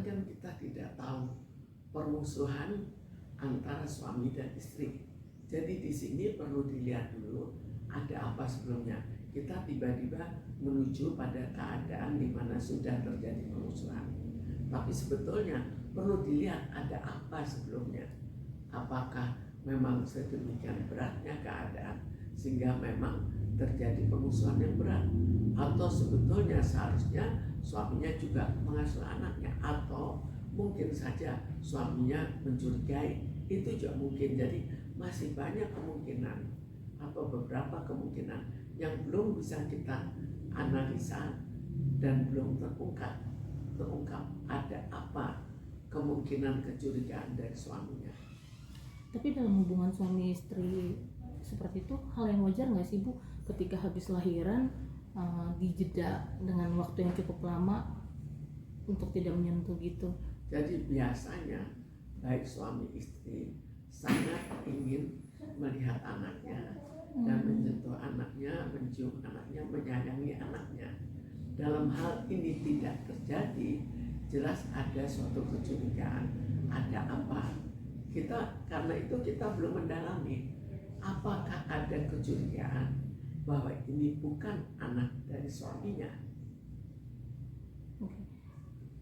kadang kan kita tidak tahu permusuhan antara suami dan istri. Jadi di sini perlu dilihat dulu ada apa sebelumnya. Kita tiba-tiba menuju pada keadaan di mana sudah terjadi permusuhan. Tapi sebetulnya perlu dilihat ada apa sebelumnya. Apakah memang sedemikian beratnya keadaan sehingga memang terjadi permusuhan yang berat, atau sebetulnya seharusnya suaminya juga mengasuh anaknya, atau mungkin saja suaminya mencurigai, itu juga mungkin. Jadi masih banyak kemungkinan atau beberapa kemungkinan yang belum bisa kita analisa dan belum terungkap ada apa kemungkinan kecurigaan dari suaminya. Tapi dalam hubungan suami istri seperti itu, hal yang wajar nggak sih Bu, ketika habis lahiran dijeda dengan waktu yang cukup lama untuk tidak menyentuh gitu? Jadi biasanya baik suami istri sangat ingin melihat anaknya dan menyentuh anaknya, mencium anaknya, menyayangi anaknya. Dalam hal ini tidak terjadi, jelas ada suatu kecurigaan, ada apa? Karena itu kita belum mendalami apakah ada kecurigaan bahwa ini bukan anak dari suaminya. Oke.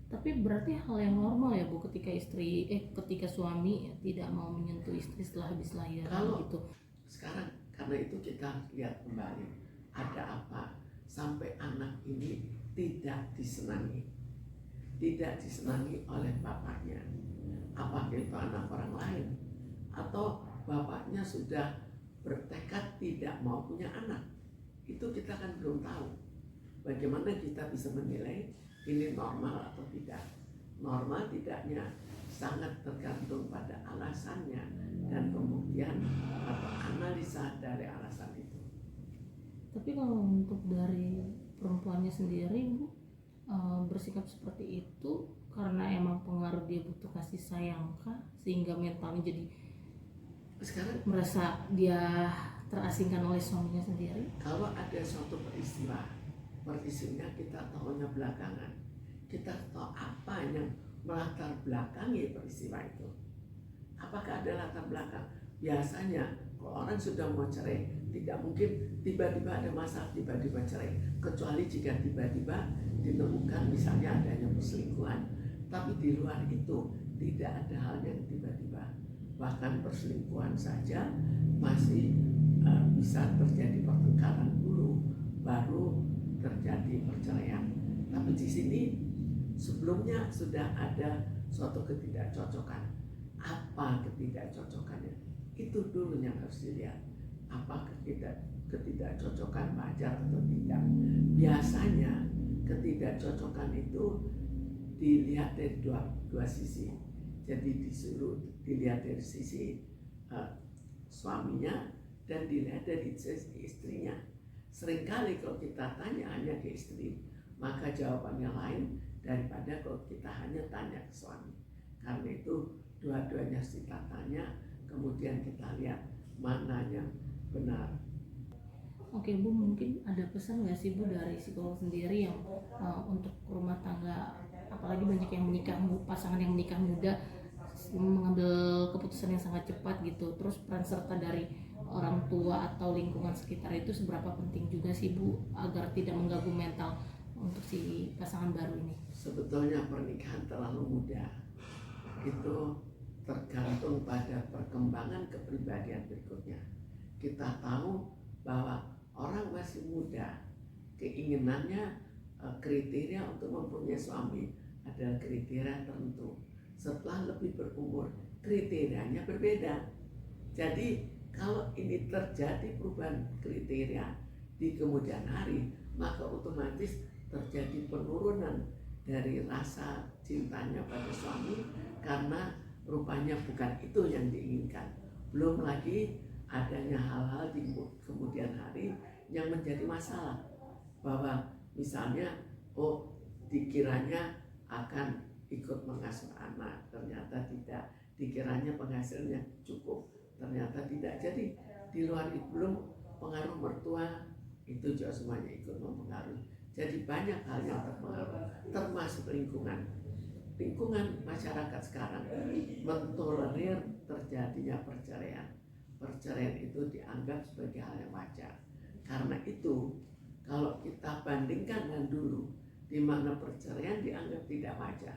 Tapi berarti hal yang normal ya Bu, ketika suami tidak mau menyentuh istri setelah habis lahiran. Kalau gitu. Sekarang karena itu kita lihat kembali ada apa sampai anak ini tidak disenangi oleh bapaknya. Apakah itu anak orang lain atau bapaknya sudah bertekad tidak mau punya anak? Itu kita kan belum tahu. Bagaimana kita bisa menilai ini normal atau tidak? Normal tidaknya sangat tergantung pada alasannya dan pembuktian atau analisa dari alasan itu. Tapi kalau untuk dari perempuannya sendiri Bu, bersikap seperti itu karena emang pengaruh dia butuh kasih sayang kah, sehingga mentalnya jadi sekarang merasa dia terasingkan oleh suaminya sendiri? Kalau ada suatu peristiwa kita tahunya belakangan, kita tahu apa yang melatar belakangi peristiwa itu. Apakah ada latar belakang? Biasanya kalau orang sudah mau cerai, tidak mungkin tiba-tiba ada masalah tiba-tiba cerai, kecuali jika tiba-tiba ditemukan misalnya adanya perselingkuhan. Tapi di luar itu tidak ada hal yang tiba-tiba. Bahkan perselingkuhan saja masih bisa terjadi pertengkaran dulu, baru terjadi perceraian. Tapi di sini sebelumnya sudah ada suatu ketidakcocokan. Apa ketidakcocokannya? Itu dulu yang harus dilihat. Apa ketidakcocokan wajar atau tidak? Biasanya ketidakcocokan itu dilihat dari dua sisi. Jadi disuruh dilihat dari sisi suaminya dan dilihat dari sisi istrinya. Seringkali kalau kita tanya hanya ke istri, maka jawabannya lain daripada kalau kita hanya tanya ke suami. Karena itu dua-duanya kita tanya, kemudian kita lihat mana yang benar. Oke Bu, mungkin ada pesan nggak sih Bu dari psikolog sendiri yang untuk rumah tangga, apalagi banyak yang pasangan yang menikah muda mengambil keputusan yang sangat cepat gitu, terus peran serta dari orang tua atau lingkungan sekitar itu seberapa penting juga sih Bu agar tidak mengganggu mental untuk si pasangan baru ini? Sebetulnya pernikahan terlalu muda itu tergantung pada perkembangan kepribadian berikutnya. Kita tahu bahwa orang masih muda, keinginannya kriteria untuk mempunyai suami adalah kriteria tertentu. Setelah lebih berumur, kriterianya berbeda. Jadi kalau ini terjadi perubahan kriteria di kemudian hari, maka otomatis terjadi penurunan dari rasa cintanya pada suami karena rupanya bukan itu yang diinginkan. Belum lagi adanya hal-hal di kemudian hari yang menjadi masalah, bahwa misalnya dikiranya akan ikut mengasuh anak, ternyata tidak. Dikiranya penghasilannya cukup, ternyata tidak. Jadi di luar itu belum pengaruh mertua, itu juga semuanya ikut mempengaruhi. Jadi banyak hal yang terpengaruh, termasuk lingkungan. lingkungan masyarakat sekarang mentolerir terjadinya perceraian. Perceraian itu dianggap sebagai hal yang wajar. Karena itu, kalau kita bandingkan dengan dulu, di mana perceraian dianggap tidak wajar,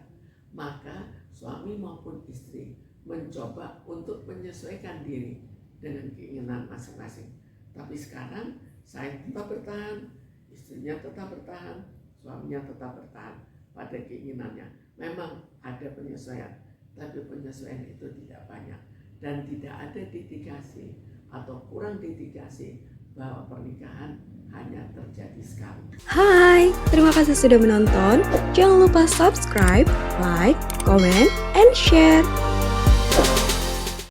maka suami maupun istri mencoba untuk menyesuaikan diri dengan keinginan masing-masing. Tapi sekarang saya tetap bertahan, istrinya tetap bertahan, suaminya tetap bertahan pada keinginannya. Memang ada penyesuaian, tapi penyesuaian itu tidak banyak dan tidak ada litigasi atau kurang litigasi bahwa pernikahan hanya terjadi sekali. Hai, terima kasih sudah menonton. Jangan lupa subscribe, like, comment, and share.